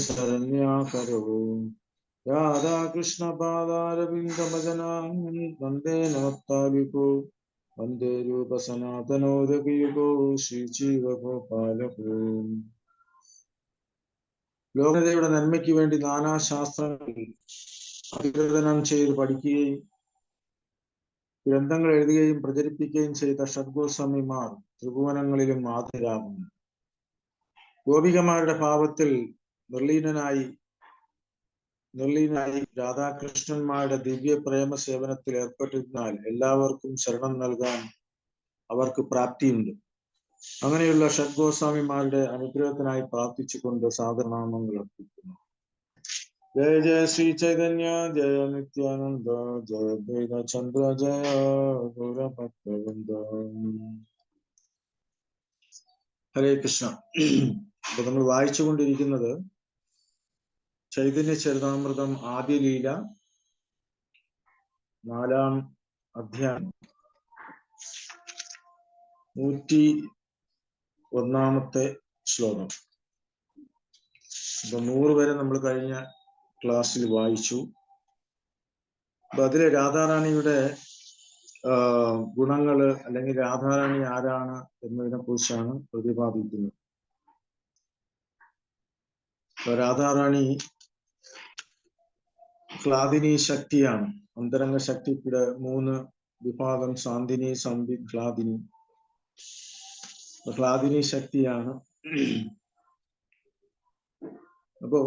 ശരണ്യാകരോ രാധാകൃഷ്ണ പാദാരവിന്ദമജനാനി വന്ദേ നമത്താലികോ വന്ദേ രൂപ സനാതനോദകയുഗോ ശ്രീജീവഗോപാലകോ. ലോകതയുടെ നന്മയ്ക്ക് വേണ്ടി നാനാശാസ്ത്രങ്ങൾ അധികൃതനം ചെയ്ത് പഠിക്കുകയും ഗ്രന്ഥങ്ങൾ എഴുതുകയും പ്രചരിപ്പിക്കുകയും ചെയ്ത ഷഡ്ഗോസ്വാമിമാർ ത്രിഭുവനങ്ങളിലും ആദരാകുന്നു. ഗോപികമാരുടെ ഭാവത്തിൽ നിർലീനനായി രാധാകൃഷ്ണന്മാരുടെ ദിവ്യ പ്രേമ സേവനത്തിൽ ഏർപ്പെട്ടിരുന്നാൽ എല്ലാവർക്കും ശരണം നൽകാൻ അവർക്ക് പ്രാപ്തിയുണ്ട്. അങ്ങനെയുള്ള ഷഡ്ഗോസ്വാമിമാരുടെ അനുഗ്രഹത്തിനായി പ്രാർത്ഥിച്ചുകൊണ്ട് സാധനാമങ്ങൾ അർപ്പിക്കുന്നു. ജയ ജയ ശ്രീ ചൈതന്യ ജയ നിത്യാനന്ദ ജയ ദ്വൈത ചന്ദ്ര ജയ ഗൗരഭക്തവൃന്ദ. ഹരേ കൃഷ്ണ. അപ്പൊ നമ്മൾ വായിച്ചുകൊണ്ടിരിക്കുന്നത് ചൈതന്യ ചരിതാമൃതം ആദ്യ ലീല 4-ാം അധ്യായം 101-ാമത്തെ ശ്ലോകം. അപ്പൊ 100 വരെ നമ്മൾ കഴിഞ്ഞ ക്ലാസ്സിൽ വായിച്ചു. അപ്പൊ അതിലെ രാധാറാണിയുടെ ഗുണങ്ങള് അല്ലെങ്കിൽ രാധാറാണി ആരാണ് എന്നതിനെ കുറിച്ചാണ് പ്രതിപാദിക്കുന്നത്. രാധാറാണി ക്ലാദിനി ശക്തിയാണ്. അന്തരംഗ ശക്തിയുടെ 3 വിഭാഗം: സാന്ദിനി, സംവിത്, ക്ലാദിനി. ക്ലാദിനി ശക്തിയാണ്. അപ്പോ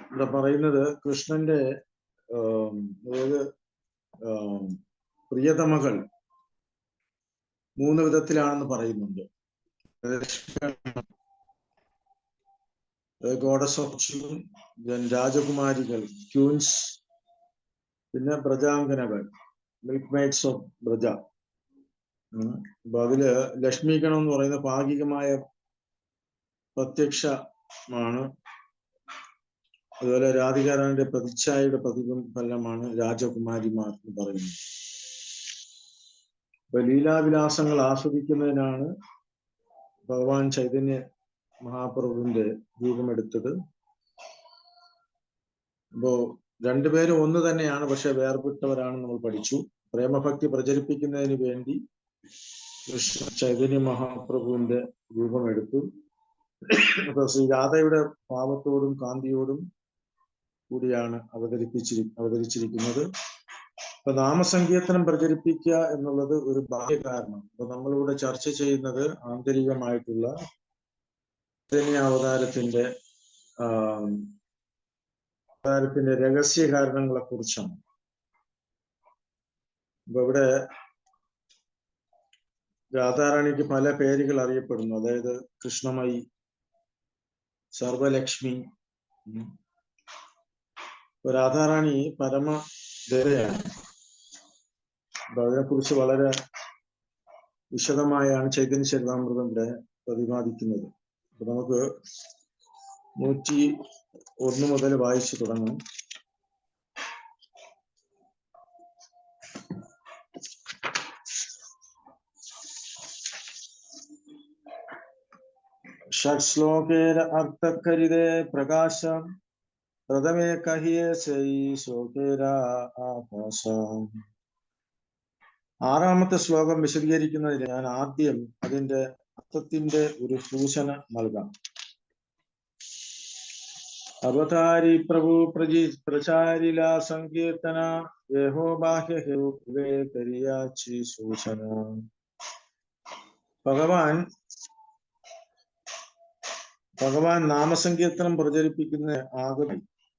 ഇവിടെ പറയുന്നത് കൃഷ്ണന്റെ പ്രിയതമകൾ 3 വിധത്തിലാണെന്ന് പറയുന്നുണ്ട്. ഗോഡസ് ഓഫ് ജൂൺ, രാജകുമാരികൾ, ക്യൂൻസ്, പിന്നെ പ്രജാംഗനകൾ, മിൽക്ക് മെയ്ഡ്സ് ഓഫ് പ്രജ. അപ്പൊ അതില് ലക്ഷ്മീഗണം എന്ന് പറയുന്ന ഭാഗികമായ പ്രത്യക്ഷമാണ്. അതുപോലെ രാധികാറാണിന്റെ പ്രതിച്ഛായയുടെ പ്രതിഫലമാണ് രാജകുമാരിമാർ എന്ന് പറയുന്നത്. അപ്പൊ ലീലാവിലാസങ്ങൾ ആസ്വദിക്കുന്നതിനാണ് ഭഗവാൻ ചൈതന്യ മഹാപ്രഭുവിന്റെ രൂപമെടുത്തത്. അപ്പോ രണ്ടുപേരും ഒന്ന് തന്നെയാണ്, പക്ഷെ വേർപെട്ടവരാണെന്ന് നമ്മൾ പഠിച്ചു. പ്രേമഭക്തി പ്രചരിപ്പിക്കുന്നതിന് വേണ്ടി കൃഷ്ണ ചൈതന്യ മഹാപ്രഭുവിന്റെ രൂപമെടുത്തു. അപ്പൊ ശ്രീ രാധയുടെ ഭാവത്തോടും കാന്തിയോടും കൂടിയാണ് അവതരിച്ചിരിക്കുന്നത്. അപ്പൊ നാമസങ്കീർത്തനം പ്രചരിപ്പിക്കുക എന്നുള്ളത് ഒരു ബാഹ്യ കാരണം. അപ്പൊ നമ്മളിവിടെ ചർച്ച ചെയ്യുന്നത് ആന്തരികമായിട്ടുള്ള അവതാരത്തിന്റെ രഹസ്യ കാരണങ്ങളെ കുറിച്ചാണ്. അപ്പൊ ഇവിടെ രാധാറാണിക്ക് പല പേരുകൾ അറിയപ്പെടുന്നു. അതായത് കൃഷ്ണമയി, സർവലക്ഷ്മി. രാധാറാണി പരമദേവയാണ്. അപ്പൊ അതിനെക്കുറിച്ച് വളരെ വിശദമായാണ് ചൈതന്യ ചരിതാമൃതം ഇവിടെ പ്രതിപാദിക്കുന്നത്. അപ്പൊ നമുക്ക് 101 മുതൽ വായിച്ചു തുടങ്ങും. ഷഡ്ശ്ലോകേര അർത്ഥകരിതേ പ്രകാശം പ്രഥമേ കഹിയേ സൈ ശ്ലോകേര ആകാശം. 6-ാമത്തെ ശ്ലോകം വിശദീകരിക്കുന്നതിന് ഞാൻ ആദ്യം അതിന്റെ അർത്ഥത്തിന്റെ ഒരു സൂചന നൽകാം. അവതാരി പ്രഭു പ്രചാരില സങ്കീർത്തന യേഹോ ബാഹ്യഹേരിയാച്ചി സൂചന. ഭഗവാൻ നാമസങ്കീർത്തനം പ്രചരിപ്പിക്കുന്ന ആകെ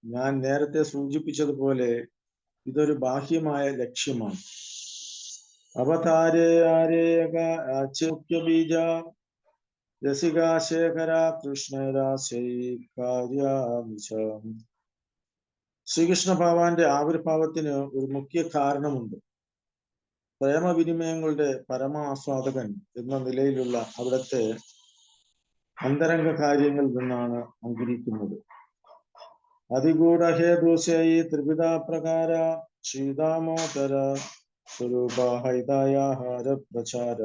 ഞാൻ നേരത്തെ സൂചിപ്പിച്ചതുപോലെ ഇതൊരു ബാഹ്യമായ ലക്ഷ്യമാണ്. അവതാരേക രസികാശേഖര കൃഷ്ണരാശൈകാര്യാമിശം. ശ്രീകൃഷ്ണ ഭഗവാന്റെ ആവിർഭാവത്തിന് ഒരു മുഖ്യ കാരണമുണ്ട്. പ്രേമവിനിമയങ്ങളുടെ പരമാസ്വാദകൻ എന്ന നിലയിലുള്ള അവിടുത്തെ അന്തരംഗ കാര്യങ്ങളിൽ നിന്നാണ് അങ്കുരിക്കുന്നത്. അതിഗൂഢഹേതുശൈ ത്രിവിധ പ്രകാര ശ്രീദാമോദര സ്വരൂപ ഹൈതായാഹാര പ്രചാര.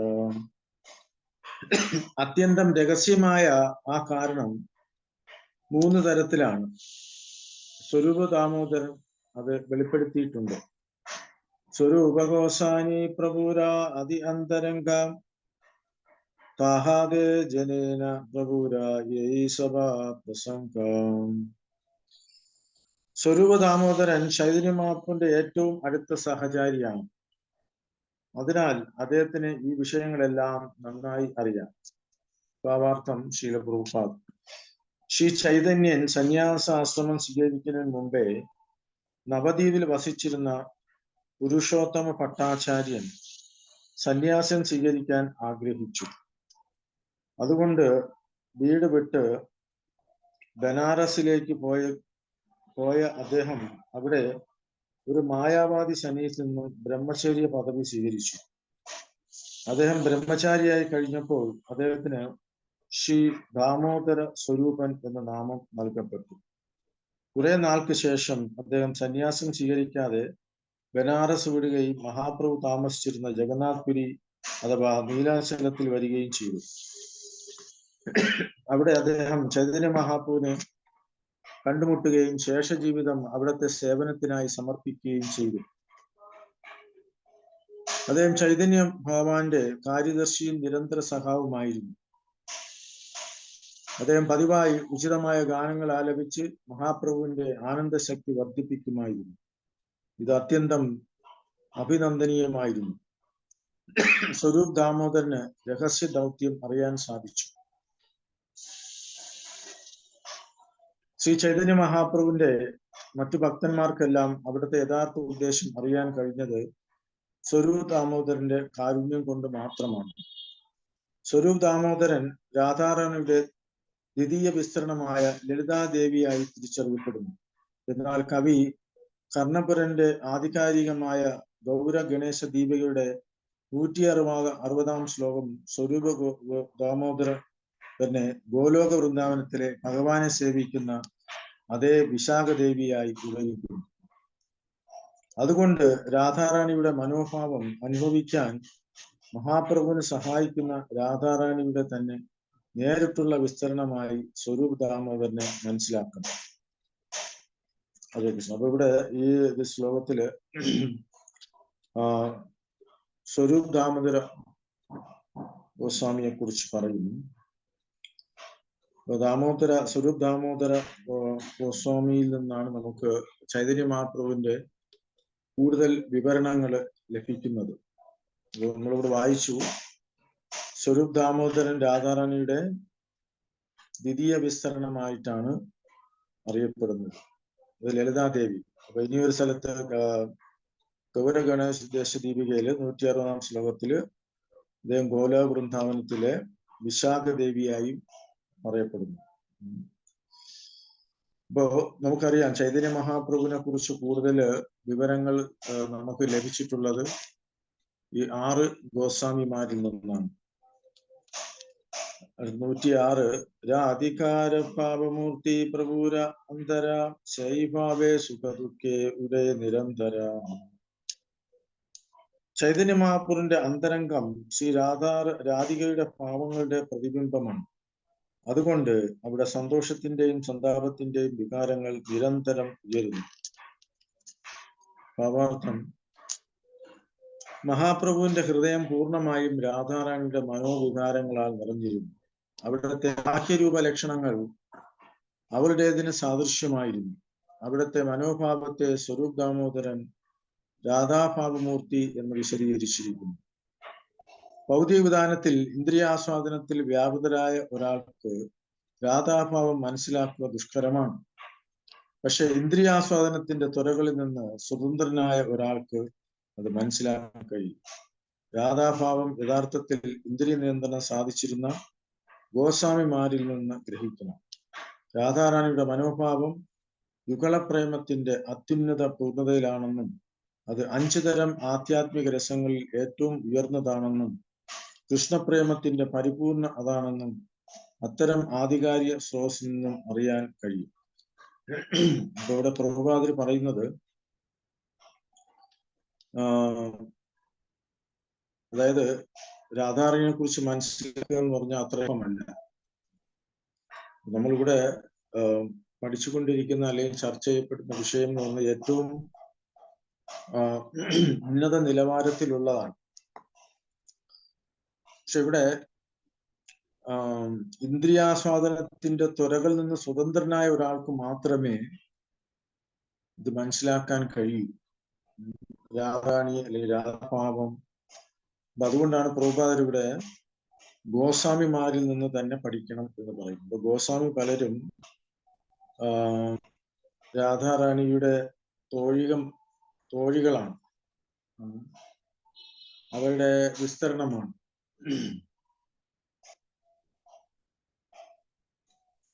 അത്യന്തം രഹസ്യമായ ആ കാരണം 3 തരത്തിലാണ്. സ്വരൂപ ദാമോദരൻ അത് വെളിപ്പെടുത്തിയിട്ടുണ്ട്. സ്വരൂപകോശാനി പ്രഭുര അതി അന്തരംഗ താഹാദേ ജനേന പ്രഭുര സഭാ പ്രസംഗം. സ്വരൂപ ദാമോദരൻ ചൈതന്യ മഹാപ്രഭുവിന്റെ ഏറ്റവും അടുത്ത സഹചാരിയാണ്. അതിനാൽ അദ്ദേഹത്തിന് ഈ വിഷയങ്ങളെല്ലാം നന്നായി അറിയാം. ഭാവാർത്ഥം ശീല പ്രഭുപാദ്. ശ്രീ ചൈതന്യൻ സന്യാസാശ്രമം സ്വീകരിക്കുന്നതിന് മുമ്പേ നവദ്വീപിൽ വസിച്ചിരുന്ന പുരുഷോത്തമ ഭട്ടാചാര്യൻ സന്യാസം സ്വീകരിക്കാൻ ആഗ്രഹിച്ചു. അതുകൊണ്ട് വീട് വിട്ട് ബനാറസിലേക്ക് പോയ അദ്ദേഹം അവിടെ ഒരു മായാവാദി സന്യാസിൽ നിന്നും ബ്രഹ്മചര്യ പദവി സ്വീകരിച്ചു. അദ്ദേഹം ബ്രഹ്മചാരിയായി കഴിഞ്ഞപ്പോൾ അദ്ദേഹത്തിന് ശ്രീ ദാമോദര സ്വരൂപൻ എന്ന നാമം നൽകപ്പെട്ടു. കുറെ നാൾക്ക് ശേഷം അദ്ദേഹം സന്യാസം സ്വീകരിക്കാതെ ബനാറസ് വിടുകയും മഹാപ്രഭു താമസിച്ചിരുന്ന ജഗന്നാഥ്പുരി അഥവാ നീലാചലത്തിൽ വരികയും ചെയ്തു. അവിടെ അദ്ദേഹം ചൈതന്യ മഹാപ്രഭുവിനെ കണ്ടുമുട്ടുകയും ശേഷജീവിതം അവിടുത്തെ സേവനത്തിനായി സമർപ്പിക്കുകയും ചെയ്തു. അദ്ദേഹം ചൈതന്യ ഭഗവാന്റെ കാര്യദർശിയും നിരന്തര സഖാവുമായിരുന്നു. അദ്ദേഹം പതിവായി ഉചിതമായ ഗാനങ്ങൾ ആലപിച്ച് മഹാപ്രഭുവിന്റെ ആനന്ദശക്തി വർദ്ധിപ്പിക്കുമായിരുന്നു. ഇത് അത്യന്തം അഭിനന്ദനീയമായിരുന്നു. സ്വരൂപ് ദാമോദരന് രഹസ്യ ദൗത്യം അറിയാൻ സാധിച്ചു. ശ്രീ ചൈതന്യ മഹാപ്രഭുവിന്റെ മറ്റു ഭക്തന്മാർക്കെല്ലാം അവിടുത്തെ യഥാർത്ഥ ഉദ്ദേശം അറിയാൻ കഴിഞ്ഞത് സ്വരൂപ് ദാമോദരന്റെ കാരുണ്യം കൊണ്ട് മാത്രമാണ്. സ്വരൂപ് ദാമോദരൻ രാധാറാണിയുടെ ദ്വിതീയ വിസ്തരണമായ ലളിതാദേവിയായി തിരിച്ചറിയപ്പെടുന്നു. എന്നാൽ കവി കർണപുരന്റെ ആധികാരികമായ ഗൗര ഗണേശ ദീപികയുടെ 160-ാം ശ്ലോകം സ്വരൂപ ദാമോദരൻ തന്നെ ഗോലോക വൃന്ദാവനത്തിലെ ഭഗവാനെ സേവിക്കുന്ന അതേ വിശാഖദേവിയായി വിവരിക്കുന്നു. അതുകൊണ്ട് രാധാറാണിയുടെ മനോഭാവം അനുഭവിക്കാൻ മഹാപ്രഭുവിനെ സഹായിക്കുന്ന രാധാറാണിയുടെ തന്നെ നേരിട്ടുള്ള വിസ്തരണമായി സ്വരൂപ് ദാമോദരനെ മനസ്സിലാക്കണം. അതെ കൃഷ്ണ. അപ്പൊ ഇവിടെ ഈ ശ്ലോകത്തില് സ്വരൂപ് ദാമോദര ഗോസ്വാമിയെ കുറിച്ച് പറയുന്നു. സ്വരൂപ് ദാമോദര ഗോസ്വാമിയിൽ നിന്നാണ് നമുക്ക് ചൈതന്യ മഹാപ്രഭുവിന്റെ കൂടുതൽ വിവരണങ്ങൾ ലഭിക്കുന്നത്. നമ്മളിവിടെ വായിച്ചു, സ്വരൂപ് ദാമോദരൻ രാധാറാണിയുടെ ദ്വിതീയ വിസ്തരണമായിട്ടാണ് അറിയപ്പെടുന്നത്. അത് ലളിതാദേവി. അപ്പൊ ഇനിയൊരു സ്ഥലത്ത് ഗൗര ഗണേശ ദേശദീപികയില് 160-ാം ശ്ലോകത്തില് അദ്ദേഹം ഗോലോക വൃന്ദാവനത്തിലെ വിശാഖദേവിയായും പറയപ്പെടുന്നു. ഇപ്പോ നമുക്കറിയാം ചൈതന്യ മഹാപ്രഭുവിനെ കുറിച്ച് കൂടുതൽ വിവരങ്ങൾ നമുക്ക് ലഭിച്ചിട്ടുള്ളത് ഈ 6 ഗോസ്വാമിമാരിൽ നിന്നാണ്. 106 രാധികാര പാപമൂർത്തി പ്രഭുര അന്തര ശൈഭാവേ സുഖദുഃഖേ ഉദയ നിരന്തര. ചൈതന്യ മഹാപ്രഭുവിന്റെ അന്തരംഗം ശ്രീ രാധികയുടെ ഭാവങ്ങളുടെ പ്രതിബിംബമാണ്. അതുകൊണ്ട് അവിടെ സന്തോഷത്തിന്റെയും സന്താപത്തിന്റെയും വികാരങ്ങൾ നിരന്തരം ഉയരുന്നു. ഭാവാർത്ഥം: മഹാപ്രഭുവിന്റെ ഹൃദയം പൂർണ്ണമായും രാധാറാണിയുടെ മനോവികാരങ്ങളാൽ നിറഞ്ഞിരുന്നു. അവിടുത്തെ ബാഹ്യരൂപ ലക്ഷണങ്ങൾ അവരുടേതിന് സാദൃശ്യമായിരുന്നു. അവിടുത്തെ മനോഭാവത്തെ സ്വരൂപ് ദാമോദരൻ രാധാഭാവമൂർത്തി എന്ന് വിശദീകരിച്ചിരിക്കുന്നു. ഭൗതിക വിധാനത്തിൽ ഇന്ദ്രിയാസ്വാദനത്തിൽ വ്യാപൃതരായ ഒരാൾക്ക് രാധാഭാവം മനസ്സിലാക്കുക ദുഷ്കരമാണ്. പക്ഷെ ഇന്ദ്രിയാസ്വാദനത്തിന്റെ ത്വരകളിൽ നിന്ന് സ്വതന്ത്രനായ ഒരാൾക്ക് അത് മനസ്സിലാക്കാൻ കഴിയും. രാധാഭാവം യഥാർത്ഥത്തിൽ ഇന്ദ്രിയ നിയന്ത്രണം സാധിച്ചിരുന്ന ഗോസ്വാമിമാരിൽ നിന്ന് ഗ്രഹിക്കണം. രാധാറാണിയുടെ മനോഭാവം യുഗളപ്രേമത്തിന്റെ അത്യുന്നത പൂർണ്ണതയിലാണെന്നും അത് 5 തരം ആധ്യാത്മിക രസങ്ങളിൽ ഏറ്റവും ഉയർന്നതാണെന്നും കൃഷ്ണപ്രേമത്തിന്റെ പരിപൂർണ അതാണെന്നും അത്തരം ആധികാരിക സ്രോതസ്സിൽ നിന്നും അറിയാൻ കഴിയും. അപ്പൊ ഇവിടെ പ്രഭുപാദർ പറയുന്നത്, അതായത് രാധാറാണിയെ കുറിച്ച് മനസ്സിലാക്കുക എന്ന് പറഞ്ഞാൽ അത്രയുമല്ല. നമ്മളിവിടെ പഠിച്ചുകൊണ്ടിരിക്കുന്ന അല്ലെങ്കിൽ ചർച്ച ചെയ്യപ്പെടുന്ന വിഷയം എന്ന് പറഞ്ഞാൽ ഏറ്റവും ഉന്നത നിലവാരത്തിലുള്ളതാണ്. പക്ഷെ ഇവിടെ ഇന്ദ്രിയാസ്വാദനത്തിന്റെ ത്വരകളിൽ നിന്ന് സ്വതന്ത്രനായ ഒരാൾക്ക് മാത്രമേ ഇത് മനസ്സിലാക്കാൻ കഴിയൂ. രാധാറാണി അല്ലെങ്കിൽ രാധാഭാവം. അതുകൊണ്ടാണ് പ്രഭുപാദർ ഇവിടെ ഗോസ്വാമിമാരിൽ നിന്ന് തന്നെ പഠിക്കണം എന്ന് പറയുന്നത്. ഗോസ്വാമി പലരും രാധാറാണിയുടെ തോഴികളാണ്, അവരുടെ വിസ്തരണമാണ്.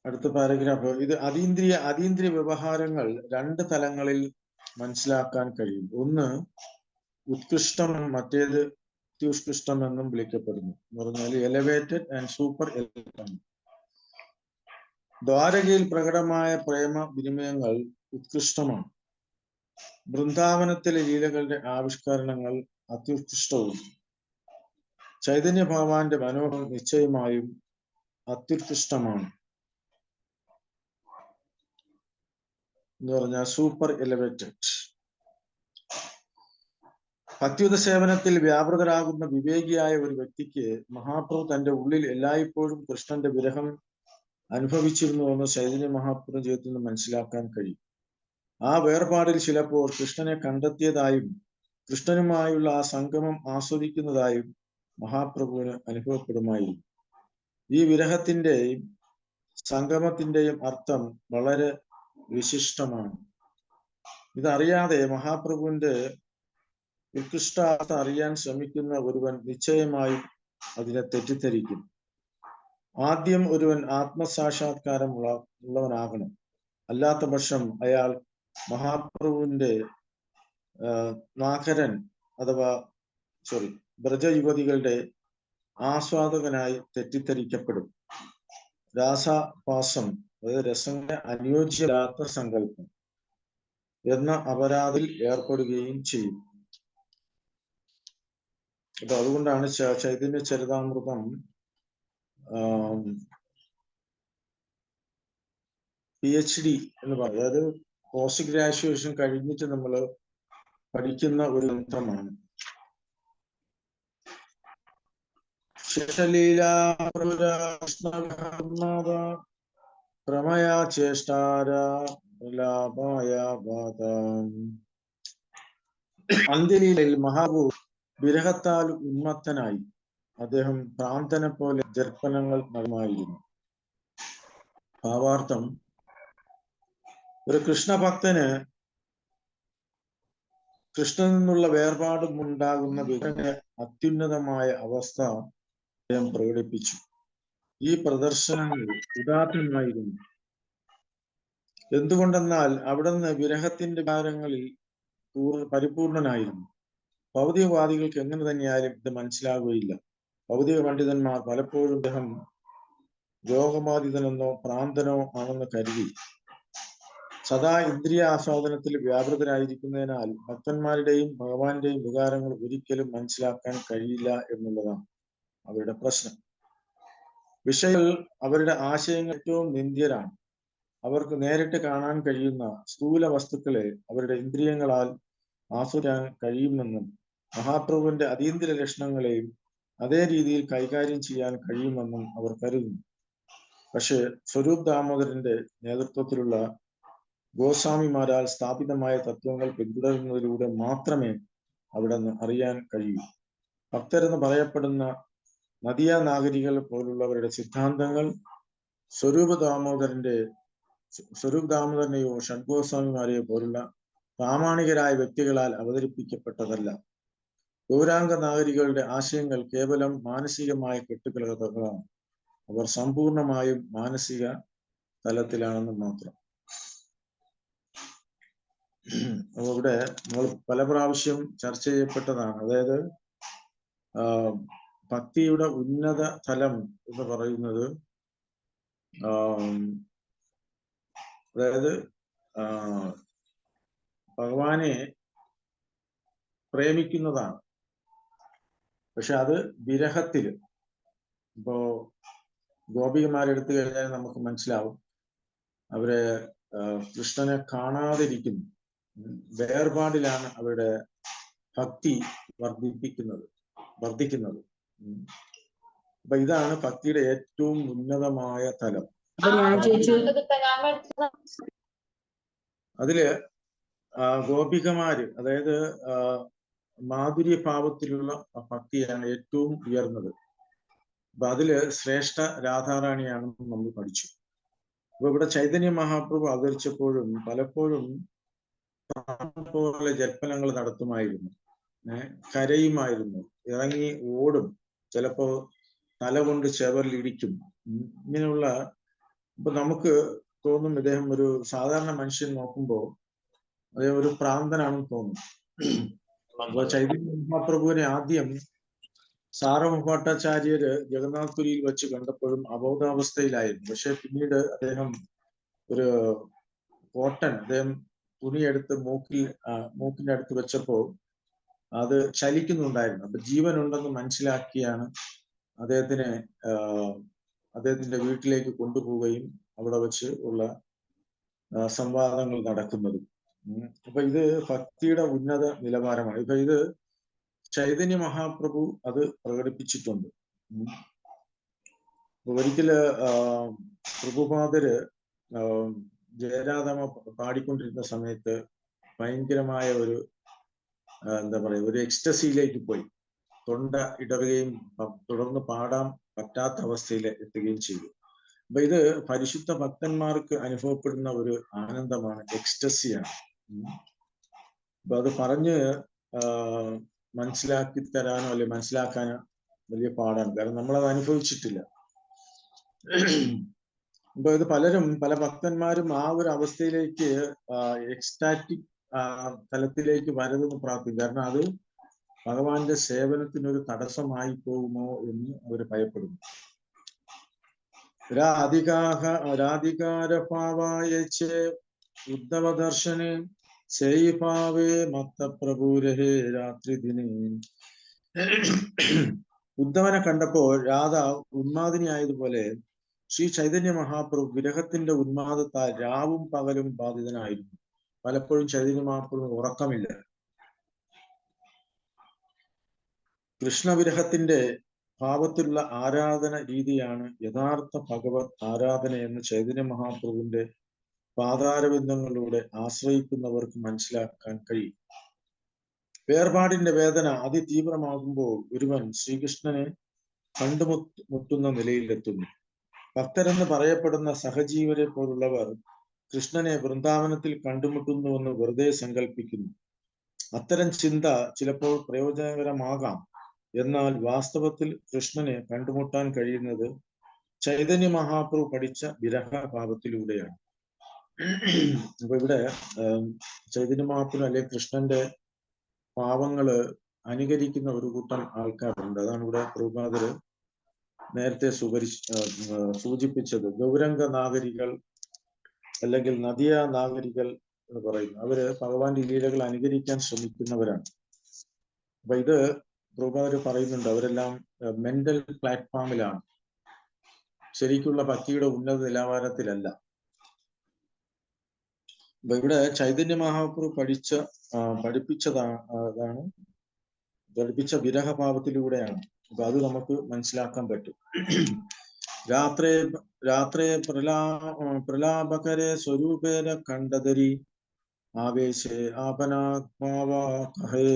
അടുത്ത പാരഗ്രാഫ്. ഇത് അതീന്ദ്രിയ വ്യവഹാരങ്ങൾ രണ്ട് തലങ്ങളിൽ മനസ്സിലാക്കാൻ കഴിയും. ഒന്ന് ഉത്കൃഷ്ടം, മറ്റേത് അത്യുത്കൃഷ്ടം എന്നും വിളിക്കപ്പെടുന്നു. എന്ന് പറഞ്ഞാൽ എലവേറ്റഡ് ആൻഡ് സൂപ്പർ എലവേറ്റഡ്. ദ്വാരകയിൽ പ്രകടമായ പ്രേമ വിനിമയങ്ങൾ ഉത്കൃഷ്ടമാണ്. വൃന്ദാവനത്തിലെ ലീലകളുടെ ആവിഷ്കരണങ്ങൾ അത്യുത്കൃഷ്ടവും. ചൈതന്യ ഭഗവാന്റെ മനോഹരം നിശ്ചയമായും അത്യുത്കൃഷ്ടമാണ്. എന്ന് പറഞ്ഞാൽ സൂപ്പർ എലവേറ്റഡ്. ഭക്തിയുത സേവനത്തിൽ വ്യാപൃതരാകുന്ന വിവേകിയായ ഒരു വ്യക്തിക്ക് മഹാപ്രഭു തന്റെ ഉള്ളിൽ എല്ലായ്പ്പോഴും കൃഷ്ണന്റെ വിരഹം അനുഭവിച്ചിരുന്നുവെന്ന് ചൈതന്യ മഹാപ്രഭു ജീവിതത്തിൽ നിന്ന് മനസ്സിലാക്കാൻ കഴിയും. ആ വേർപാടിൽ ചിലപ്പോൾ കൃഷ്ണനെ കണ്ടെത്തിയതായും കൃഷ്ണനുമായുള്ള ആ സംഗമം ആസ്വദിക്കുന്നതായും മഹാപ്രഭുവിന് അനുഭവപ്പെടുമായിരുന്നു. ഈ വിരഹത്തിന്റെയും സംഗമത്തിന്റെയും അർത്ഥം വളരെ വിശിഷ്ടമാണ്. ഇതറിയാതെ മഹാപ്രഭുവിന്റെ ഉത്കൃഷ്ടാർത്ഥ അറിയാൻ ശ്രമിക്കുന്ന ഒരുവൻ നിശ്ചയമായും അതിനെ തെറ്റിദ്ധരിക്കും. ആദ്യം ഒരുവൻ ആത്മസാക്ഷാത്കാരം ഉള്ളവനാകണം. അല്ലാത്ത പക്ഷം അയാൾ മഹാപ്രഭുവിന്റെ നാഗരൻ അഥവാ ബ്രജയുവതികളുടെ ആസ്വാദകനായി തെറ്റിദ്ധരിക്കപ്പെടും. രാസപാസം, അതായത് രസങ്ങളുടെ അനുയോജ്യമില്ലാത്ത സങ്കല്പം എന്ന അപരാധിൽ ഏർപ്പെടുകയും ചെയ്യും. അപ്പൊ അതുകൊണ്ടാണ് ചൈതന്യ ചരിതാമൃതം PhD എന്ന് പറയും. അതായത് പോസ്റ്റ് ഗ്രാജുവേഷൻ കഴിഞ്ഞിട്ട് നമ്മൾ പഠിക്കുന്ന ഒരു ഗ്രന്ഥമാണ്. പ്രമയ ചേഷ്ടാര അന്ത്യലീലയിൽ മഹാപ്രഭു വിരഹത്താൽ ഉന്മത്തനായി. അദ്ദേഹം ഭ്രാന്തനെ പോലെ ജർപ്പനങ്ങൾ നൽകുമായിരുന്നു. ഭാവാർത്ഥം: ഒരു കൃഷ്ണഭക്തന് കൃഷ്ണനിൽ നിന്നുള്ള വേർപാടും ഉണ്ടാകുന്ന വികടന അത്യുന്നതമായ അവസ്ഥ അദ്ദേഹം പ്രകടിപ്പിച്ചു. ഈ പ്രദർശനങ്ങൾ ഉദാത്തമായിരുന്നു. എന്തുകൊണ്ടെന്നാൽ അവിടുന്ന് വിരഹത്തിന്റെ കാര്യങ്ങളിൽ പരിപൂർണനായിരുന്നു. ഭൗതികവാദികൾക്ക് എങ്ങനെ തന്നെയായാലും ഇത് മനസ്സിലാകുകയില്ല. ഭൗതിക പണ്ഡിതന്മാർ പലപ്പോഴും അദ്ദേഹം രോഗബാധിതനെന്നോ ഭ്രാന്തനോ ആണെന്ന് കരുതി. സദാ ഇന്ദ്രിയ ആസ്വാദനത്തിൽ വ്യാപൃതരായിരിക്കുന്നതിനാൽ ഭക്തന്മാരുടെയും ഭഗവാന്റെയും വികാരങ്ങൾ ഒരിക്കലും മനസ്സിലാക്കാൻ കഴിയില്ല എന്നുള്ളതാണ് അവരുടെ പ്രശ്നം. വിഷയങ്ങൾ അവരുടെ ആശയങ്ങൾ ഏറ്റവും നിന്ദ്യരാണ്. അവർക്ക് നേരിട്ട് കാണാൻ കഴിയുന്ന സ്ഥൂല വസ്തുക്കളെ അവരുടെ ഇന്ദ്രിയങ്ങളാൽ ആസ്വദിക്കാൻ കഴിയുമെന്നും മഹാപ്രഭുവിന്റെ അതീന്ദ്ര ലക്ഷണങ്ങളെയും അതേ രീതിയിൽ കൈകാര്യം ചെയ്യാൻ കഴിയുമെന്നും അവർ കരുതുന്നു. പക്ഷെ സ്വരൂപ് ദാമോദരന്റെ നേതൃത്വത്തിലുള്ള ഗോസ്വാമിമാരാൽ സ്ഥാപിതമായ തത്വങ്ങൾ പിന്തുടരുന്നതിലൂടെ മാത്രമേ അവിടെ നിന്ന് അറിയാൻ കഴിയൂ. ഭക്തരെന്ന് പറയപ്പെടുന്ന നദിയ നാഗരികൾ പോലുള്ളവരുടെ സിദ്ധാന്തങ്ങൾ സ്വരൂപ് ദാമോദരനെയോ ഷഡ്ഗോസ്വാമിമാരെയോ പോലുള്ള പ്രാമാണികരായ വ്യക്തികളാൽ അവതരിപ്പിക്കപ്പെട്ടതല്ല. ഗൗരാംഗ നാഗരികളുടെ ആശയങ്ങൾ കേവലം മാനസികമായ കെട്ടുകളാണ്. അവർ സമ്പൂർണമായും മാനസിക തലത്തിലാണെന്ന് മാത്രം. അപ്പൊ ഇവിടെ നമ്മൾ പല പ്രാവശ്യം ചർച്ച ചെയ്യപ്പെട്ടതാണ്. അതായത് ഭക്തിയുടെ ഉന്നത തലം എന്ന് പറയുന്നത് അതായത് ഭഗവാനെ പ്രേമിക്കുന്നതാണ്. പക്ഷെ അത് വിരഹത്തില്. ഇപ്പോ ഗോപികമാരെടുത്തു കഴിഞ്ഞാൽ നമുക്ക് മനസ്സിലാവും, അവരെ കൃഷ്ണനെ കാണാതിരിക്കുന്നു. വേർപാടിലാണ് അവരുടെ ഭക്തി വർദ്ധിക്കുന്നത്. അപ്പൊ ഇതാണ് ഭക്തിയുടെ ഏറ്റവും ഉന്നതമായ തലം. അതില് ഗോപികമാര്, അതായത് മാധുര്യ ഭാവത്തിലുള്ള ഭക്തിയാണ് ഏറ്റവും ഉയർന്നത്. അപ്പൊ അതില് ശ്രേഷ്ഠ രാധാറാണിയാണെന്ന് നമ്മൾ പഠിച്ചു. അപ്പൊ ഇവിടെ ചൈതന്യ മഹാപ്രഭു അവതരിച്ചപ്പോഴും പലപ്പോഴും പോലെ ജൽപ്പനങ്ങൾ നടത്തുമായിരുന്നു, കരയുമായിരുന്നു, ഇറങ്ങി ഓടും, ചിലപ്പോ തല കൊണ്ട് ചെവറിലിടിക്കും. ഇങ്ങനെയുള്ള, ഇപ്പൊ നമുക്ക് തോന്നും ഇദ്ദേഹം ഒരു സാധാരണ മനുഷ്യൻ നോക്കുമ്പോൾ അദ്ദേഹം ഒരു പ്രാന്തനാണെന്ന് തോന്നും. അപ്പൊ ചൈതന്യ മഹാപ്രഭുവിനെ ആദ്യം സാറവ ഭട്ടാചാര്യര് ജഗന്നാഥ്പുരിയിൽ വെച്ച് കണ്ടപ്പോഴും അബോധാവസ്ഥയിലായിരുന്നു. പക്ഷെ പിന്നീട് അദ്ദേഹം ഒരു അദ്ദേഹം തുണിയെടുത്ത് മൂക്കിന്റെ അടുത്ത് വെച്ചപ്പോ അത് ചലിക്കുന്നുണ്ടായിരുന്നു. അപ്പൊ ജീവനുണ്ടെന്ന് മനസ്സിലാക്കിയാണ് അദ്ദേഹത്തിന്റെ വീട്ടിലേക്ക് കൊണ്ടുപോവുകയും അവിടെ വെച്ച് ഉള്ള സംവാദങ്ങൾ നടക്കുന്നത്. അപ്പൊ ഇത് ഭക്തിയുടെ ഉന്നത നിലവാരമാണ്. ഇപ്പൊ ഇത് ചൈതന്യ മഹാപ്രഭു അത് പ്രകടിപ്പിച്ചിട്ടുണ്ട്. ഒരിക്കല് പ്രഭുപാദര് ജയരാധമ പാടിക്കൊണ്ടിരുന്ന സമയത്ത് ഭയങ്കരമായ ഒരു ഒരു എക്സ്റ്റസിയിലേക്ക് പോയി, തൊണ്ട ഇടറുകയും തുടർന്ന് പാടാൻ പറ്റാത്ത അവസ്ഥയിൽ എത്തുകയും ചെയ്തു. അപ്പൊ ഇത് പരിശുദ്ധ ഭക്തന്മാർക്ക് അനുഭവപ്പെടുന്ന ഒരു ആനന്ദമാണ്, എക്സ്റ്റസിയാണ്. അപ്പൊ അത് പറഞ്ഞ് മനസ്സിലാക്കി തരാനോ അല്ലെ മനസ്സിലാക്കാനോ വലിയ പാടാണ്, കാരണം നമ്മളത് അനുഭവിച്ചിട്ടില്ല. അപ്പൊ ഇത് പല ഭക്തന്മാരും ആ ഒരു അവസ്ഥയിലേക്ക്, എക്സ്റ്റാറ്റിക് തലത്തിലേക്ക് വരരുതെന്ന് പ്രാർത്ഥിക്കും. കാരണം അത് ഭഗവാന്റെ സേവനത്തിനൊരു തടസ്സമായി പോകുമോ എന്ന് അവർ ഭയപ്പെടുന്നു. രാധികാരഭാവായ ഉദ്ധവ ദർശനെ സേയിഭാവേ മത്തപ്രഭുരഹേ രാത്രി ദിനേ. ഉദ്ധവനെ കണ്ടപ്പോൾ രാധ ഉന്മാദിനിയായതുപോലെ ശ്രീ ചൈതന്യ മഹാപ്രഭു വിരഹത്തിന്റെ ഉന്മാദത്താൽ രാവും പകലും ബാധിതനായിരുന്നു. പലപ്പോഴും ചൈതന്യ മഹാപ്രഭു ഉറക്കമില്ല. കൃഷ്ണവിരഹത്തിന്റെ ഭാവത്തിലുള്ള ആരാധന രീതിയാണ് യഥാർത്ഥ ഭഗവത് ആരാധന എന്ന് ചൈതന്യ മഹാപ്രഭുവിന്റെ പാതാരബിന്ദങ്ങളിലൂടെ ആശ്രയിക്കുന്നവർക്ക് മനസ്സിലാക്കാൻ കഴിയും. വേർപാടിന്റെ വേദന അതിതീവ്രമാകുമ്പോൾ ഒരുവൻ ശ്രീകൃഷ്ണനെ കണ്ടുമുട്ടുന്ന നിലയിലെത്തുന്നു. ഭക്തരെന്ന് പറയപ്പെടുന്ന സഹജീവരെ പോലുള്ളവർ കൃഷ്ണനെ വൃന്ദാവനത്തിൽ കണ്ടുമുട്ടുന്നുവെന്ന് വെറുതെ സങ്കല്പിക്കുന്നു. അത്തരം ചിന്ത ചിലപ്പോൾ പ്രയോജനകരമാകാം. എന്നാൽ വാസ്തവത്തിൽ കൃഷ്ണനെ കണ്ടുമുട്ടാൻ കഴിയുന്നത് ചൈതന്യ മഹാപ്രഭു പഠിച്ച വിരഹഭാവത്തിലൂടെയാണ്. അപ്പൊ ഇവിടെ ചൈതന്യ മഹാപ്രഭു അല്ലെ കൃഷ്ണന്റെ ഭാവങ്ങള് അനുകരിക്കുന്ന ഒരു കൂട്ടം ആൾക്കാരുണ്ട്. അതാണ് ഇവിടെ പ്രഭുപാദര് നേരത്തെ സൂചിപ്പിച്ചത്. ഗൗരംഗ നാഗരികൾ അല്ലെങ്കിൽ നദിയ നാഗരികൾ എന്ന് പറയുന്നു. അവര് ഭഗവാന്റെ ലീലകൾ അനുകരിക്കാൻ ശ്രമിക്കുന്നവരാണ്. അപ്പൊ ഇത് പ്രഭുപാദര് പറയുന്നുണ്ട്, അവരെല്ലാം മെന്റൽ പ്ലാറ്റ്ഫോമിലാണ്, ശരിക്കുള്ള ഭക്തിയുടെ ഉന്നത നിലവാരത്തിലല്ല. അപ്പൊ ഇവിടെ ചൈതന്യ മഹാപ്രഭു പഠിപ്പിച്ച വിരഹഭാവത്തിലൂടെയാണ്. അപ്പൊ അത് നമുക്ക് മനസ്സിലാക്കാൻ പറ്റും. രാത്രേ പ്രലാപകരെ സ്വരൂപേര കണ്ടതരി ആവേശേ ആപനാത്മാവേ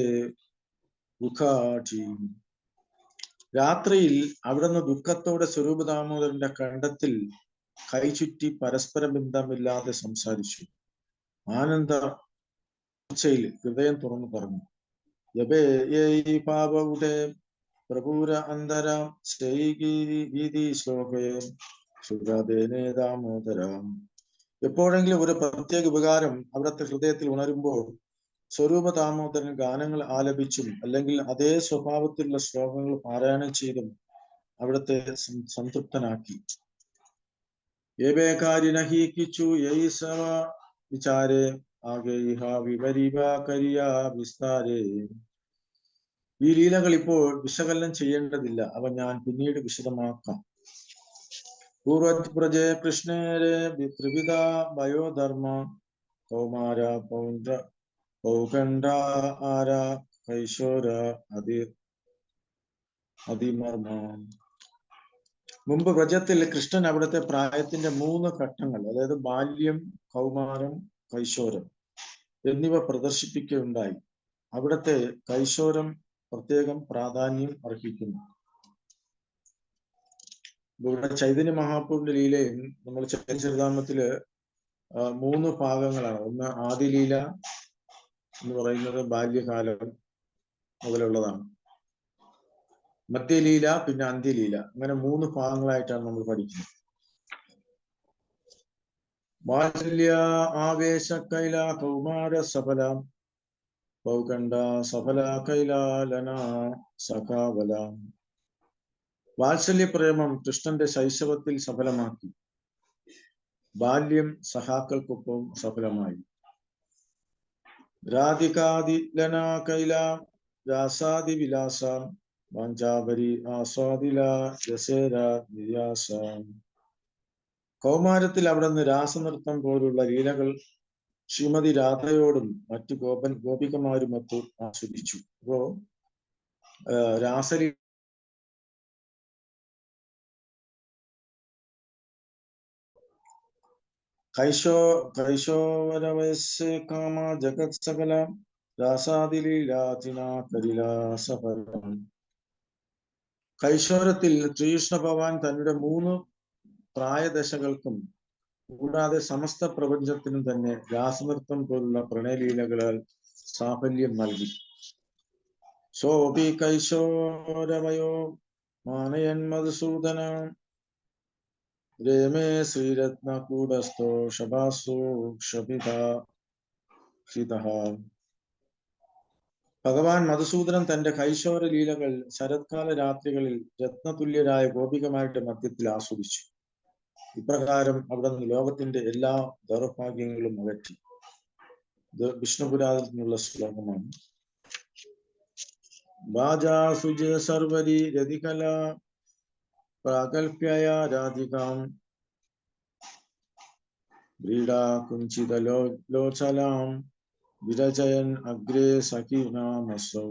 ദുഃഖാഠി. രാത്രിയിൽ അവിടുന്ന് ദുഃഖത്തോടെ സ്വരൂപ ദാമോദരന്റെ കണ്ടത്തിൽ കൈചുറ്റി പരസ്പര ബന്ധമില്ലാതെ സംസാരിച്ചു. ആനന്ദ ഹൃദയം തുറന്നു പറഞ്ഞു, പാപയുടെ പ്രഭുര അന്തര ദാമോദരം. എപ്പോഴെങ്കിലും ഒരു പ്രത്യേക വികാരം അവിടുത്തെ ഹൃദയത്തിൽ ഉണരുമ്പോൾ സ്വരൂപ ദാമോദരൻ ഗാനങ്ങൾ ആലപിച്ചും അല്ലെങ്കിൽ അതേ സ്വഭാവത്തിലുള്ള ശ്ലോകങ്ങൾ പാരായണം ചെയ്തും അവിടുത്തെ സംതൃപ്തനാക്കി. ഏവേകാരിനഹി കിച്ചു യൈസവ വിചാരേ ആകെ ഇഹ വിപരിവ കരിയ വിസ്താരേ. ഈ ലീലകൾ ഇപ്പോൾ വിശകലനം ചെയ്യേണ്ടതില്ല, അവ ഞാൻ പിന്നീട് വിശദമാക്കാം. പൂർവപ്രജേ കൃഷ്ണേരെ ത്രിവിധ വയോധർമ്മ കൗമാര പൗകണ്ഡ ആര കൈശോര അതിമർമ്മ. മുമ്പ് വ്രജത്തിൽ കൃഷ്ണൻ അവിടുത്തെ പ്രായത്തിന്റെ 3 ഘട്ടങ്ങൾ, അതായത് ബാല്യം, കൗമാരം, കൈശോരം എന്നിവ പ്രദർശിപ്പിക്കുകയുണ്ടായി. അവിടുത്തെ കൈശോരം പ്രത്യേകം പ്രാധാന്യം അർഹിക്കുന്നു. ഇവിടെ ചൈതന്യ മഹാപ്രഭുവിന്റെ ലീലയിൽ നമ്മൾ ചരിതാമത്തില് 3 ഭാഗങ്ങളാണ്. ഒന്ന് ആദിലീല എന്ന് പറയുന്നത് ബാല്യകാലം മുതലുള്ളതാണ്. മധ്യലീല, പിന്നെ അന്ത്യലീല, അങ്ങനെ 3 ഭാഗങ്ങളായിട്ടാണ് നമ്മൾ പഠിക്കുന്നത്. വാത്സല്യ ആവേശ കൈല കൗമാര സഫല പൗകണ്ഡ സഫല കൈലാലന സഖാവല. വാത്സല്യ പ്രേമം കൃഷ്ണന്റെ ശൈശവത്തിൽ സഫലമാക്കി. ബാല്യം സഹാക്കൾക്കൊപ്പം സഫലമായി. രാധികാദിലന കൈല രാസാദി വിലാസ വാഞ്ചാപരി ആസ്വാദില രസേര നിര്യാസ. കൗമാരത്തിൽ അവിടുന്ന് രാസനൃത്തം പോലുള്ള ലീലകൾ ശ്രീമതി രാധയോടും മറ്റു ഗോപികമാരുമൊത്ത് ആസ്വദിച്ചു. അപ്പോ രാസലീല കൈശോര വയസ്സേ കാമ ജഗത് സകല രാസാദിലീലാതിന കരിലാസഫലം. കൈശോരത്തിൽ ശ്രീകൃഷ്ണ ഭഗവാൻ തന്റെ 3 പ്രായദശകൾക്കും കൂടാതെ സമസ്ത പ്രപഞ്ചത്തിനും തന്നെ രാസനൃത്തം പോലുള്ള പ്രണയലീലകളാൽ സാഫല്യം നൽകി. സോപി കൈശോരവയോ മാനയൻ മധുസൂദന രേമേ ശ്രീരത്നകൂടസ്ഥോ ശഭാസോ ക്ഷപിത. ഭഗവാൻ മധുസൂദനൻ തന്റെ കൈശോര ലീലകൾ ശരത്കാല രാത്രികളിൽ രത്നതുല്യരായ ഗോപികമാരുടെ മധ്യത്തിൽ ആസ്വദിച്ചു. ഇപ്രകാരം അവിടുന്ന് ലോകത്തിന്റെ എല്ലാ ദൗർഭാഗ്യങ്ങളും അകറ്റി. ഇത് വിഷ്ണുപുരാണത്തിനുള്ള ശ്ലോകമാണ്. വാജാസുജ സർവരി രതികല പ്രാഗൽഭ്യയ രാധികാം വ്രീഡാ കുഞ്ചിതലോചലാം വിരചയൻ അഗ്രേ സഖീനാമസൗ.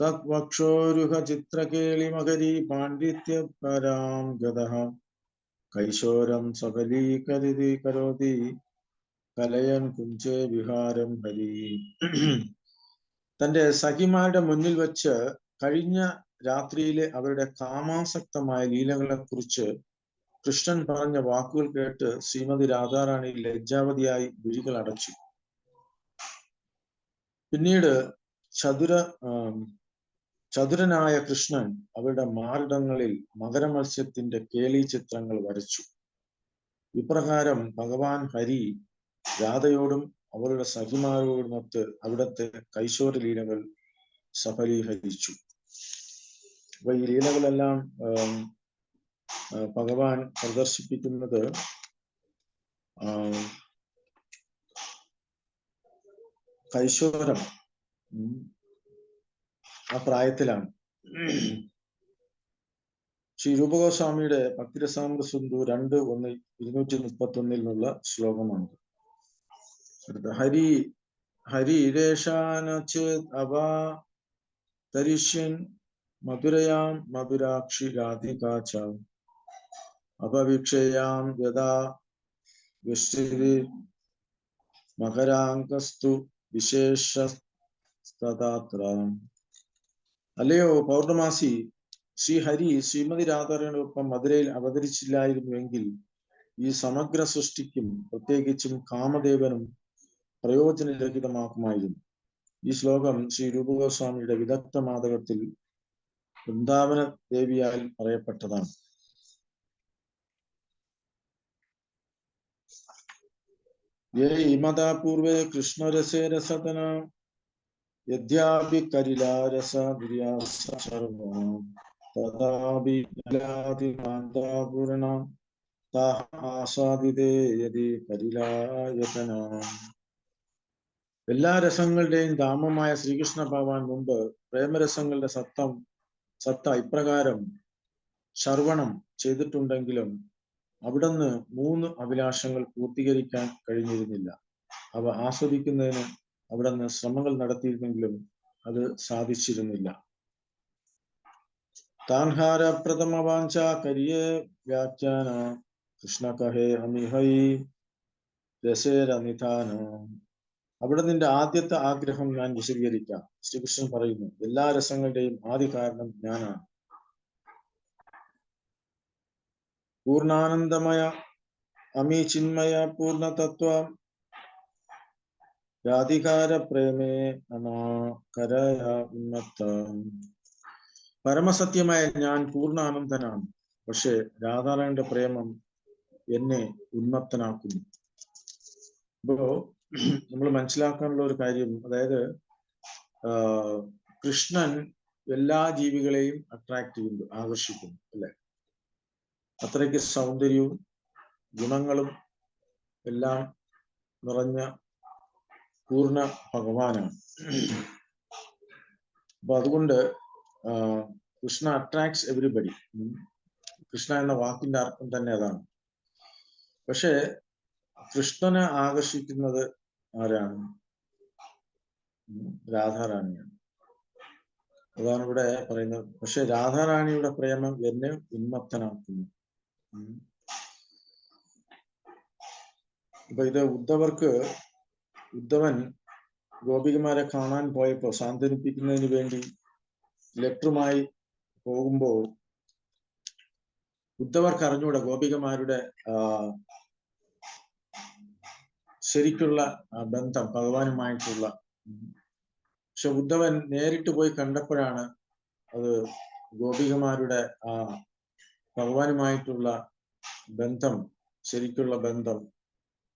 തദ്വക്ഷോരുഹ ചിത്രകേളി മകരി പാണ്ഡിത്യ പരാം ഗതഃ കൈശോരം സഫലീകരി കരോതി കലയൻ കുഞ്ചേ വിഹാരം ഹരി. തന്റെ സഖിമാരുടെ മുന്നിൽ വെച്ച് കഴിഞ്ഞ രാത്രിയിലെ അവരുടെ കാമാസക്തമായ ലീലകളെ കുറിച്ച് കൃഷ്ണൻ പറഞ്ഞ വാക്കുകൾ കേട്ട് ശ്രീമതി രാധാറാണി ലജ്ജാവതിയായി വിഴികൾ അടച്ചു. പിന്നീട് ചതുരനായ കൃഷ്ണൻ അവരുടെ മാറിടങ്ങളിൽ മകരമത്സ്യത്തിന്റെ കേളി ചിത്രങ്ങൾ വരച്ചു. ഇപ്രകാരം ഭഗവാൻ ഹരി രാധയോടും അവരുടെ സഖിമാരോടുമൊത്ത് അവിടുത്തെ കൈശോര ലീലകൾ സഫലീകരിച്ചു. അപ്പൊ ഈ ലീലകളെല്ലാം ഭഗവാൻ പ്രദർശിപ്പിക്കുന്നത് കൈശോരം ആ പ്രായത്തിലാണ്. ശ്രീ രൂപഗോസ്വാമിയുടെ ഭക്തിരസാമൃത സിന്ധു 2:1-231 നിന്നുള്ള ശ്ലോകമാണ്. ഹരിരേഷാനചേത് അവതരിഷ്യൻ മധുരയാം മധുരാക്ഷി രാധികാച അപവീക്ഷയാം യഥാ വിശ്രീ മകരാംഗസ്തു വിശേഷസ്തദാത്രാം. അല്ലയോ പൗർണമാസി, ശ്രീഹരി ശ്രീമതി രാധാറാണിയോടൊപ്പം മധുരയിൽ അവതരിച്ചില്ലായിരുന്നുവെങ്കിൽ ഈ സമഗ്ര സൃഷ്ടിക്കും പ്രത്യേകിച്ചും കാമദേവനും പ്രയോജനരഹിതമാക്കുമായിരുന്നു. ഈ ശ്ലോകം ശ്രീ രൂപഗോസ്വാമിയുടെ വിദഗ്ധ മാതകത്തിൽ വൃന്ദാവന ദേവിയാൽ പറയപ്പെട്ടതാണ്. യഥാ പൂർവേ കൃഷ്ണരസേ രസതന യദ്യാപി കരിലാരസ തഥാപി പൂർണ ആസാദിതേ യതി കരിലായതന. എല്ലാ രസങ്ങളുടെയും ധാമമായ ശ്രീകൃഷ്ണ ഭഗവാൻ മുമ്പ് പ്രേമരസങ്ങളുടെ സത്ത ഇപ്രകാരം ശ്രവണം ചെയ്തിട്ടുണ്ടെങ്കിലും അവിടുന്ന് 3 അഭിലാഷങ്ങൾ പൂർത്തീകരിക്കാൻ കഴിഞ്ഞിരുന്നില്ല. അവ ആസ്വദിക്കുന്നതിന് അവിടുന്ന് ശ്രമങ്ങൾ നടത്തിയിരുന്നെങ്കിലും അത് സാധിച്ചിരുന്നില്ല. താൻഹാര പ്രഥമ വാഞ്ച കരിയേ വ്യാഖ്യാന കൃഷ്ണ കഹേ അമിഹൈ രസേരനിധാന. അവിടെ നിന്റെ ആദ്യത്തെ ആഗ്രഹം ഞാൻ വിശദീകരിക്കാം. ശ്രീകൃഷ്ണൻ പറയുന്നു, എല്ലാ രസങ്ങളുടെയും ആദ്യ കാരണം ഞാനാണ്. പൂർണ്ണാനന്ദമയ അമി ചിന്മയ പൂർണ്ണതത്വ രാധികാര പ്രേമേ അനാകരയ ഉന്മത്ത. പരമസത്യമായ ഞാൻ പൂർണ്ണാനന്ദനാണ്. പക്ഷെ രാധാറാണിയുടെ പ്രേമം എന്നെ ഉന്മത്തനാക്കുന്നു. ഇപ്പോ നമ്മൾ മനസ്സിലാക്കാനുള്ള ഒരു കാര്യം, അതായത് കൃഷ്ണൻ എല്ലാ ജീവികളെയും അട്രാക്ട് ചെയ്യുന്നു, ആകർഷിക്കുന്നു, അല്ലെ? അത്രയ്ക്ക് സൗന്ദര്യവും ഗുണങ്ങളും എല്ലാം നിറഞ്ഞ പൂർണ്ണ ഭഗവാനാണ്. അപ്പൊ അതുകൊണ്ട് കൃഷ്ണ അട്രാക്ട്സ് എവരിബഡി. കൃഷ്ണ എന്ന വാക്കിന്റെ അർത്ഥം തന്നെ അതാണ്. പക്ഷെ കൃഷ്ണനെ ആകർഷിക്കുന്നത് ആരാണ്? രാധാറാണിയാണ്. അതാണ് ഇവിടെ പറയുന്നത്. പക്ഷെ രാധാറാണിയുടെ പ്രേമം എന്നെ ഉന്മത്തനാക്കുന്നു. അപ്പൊ ഇത് ഉദ്ധവൻ ഗോപികമാരെ കാണാൻ പോയപ്പോ സാന്ത്വനിപ്പിക്കുന്നതിന് വേണ്ടി ലെറ്ററുമായി പോകുമ്പോ ഉദ്ധവർക്ക് അറിഞ്ഞൂടെ ഗോപികമാരുടെ ശരിക്കുള്ള ബന്ധം ഭഗവാനുമായിട്ടുള്ള. പക്ഷെ ഉദ്ധവൻ നേരിട്ട് പോയി കണ്ടപ്പോഴാണ് അത് ഗോപികമാരുടെ ഭഗവാനുമായിട്ടുള്ള ബന്ധം, ശരിക്കുള്ള ബന്ധം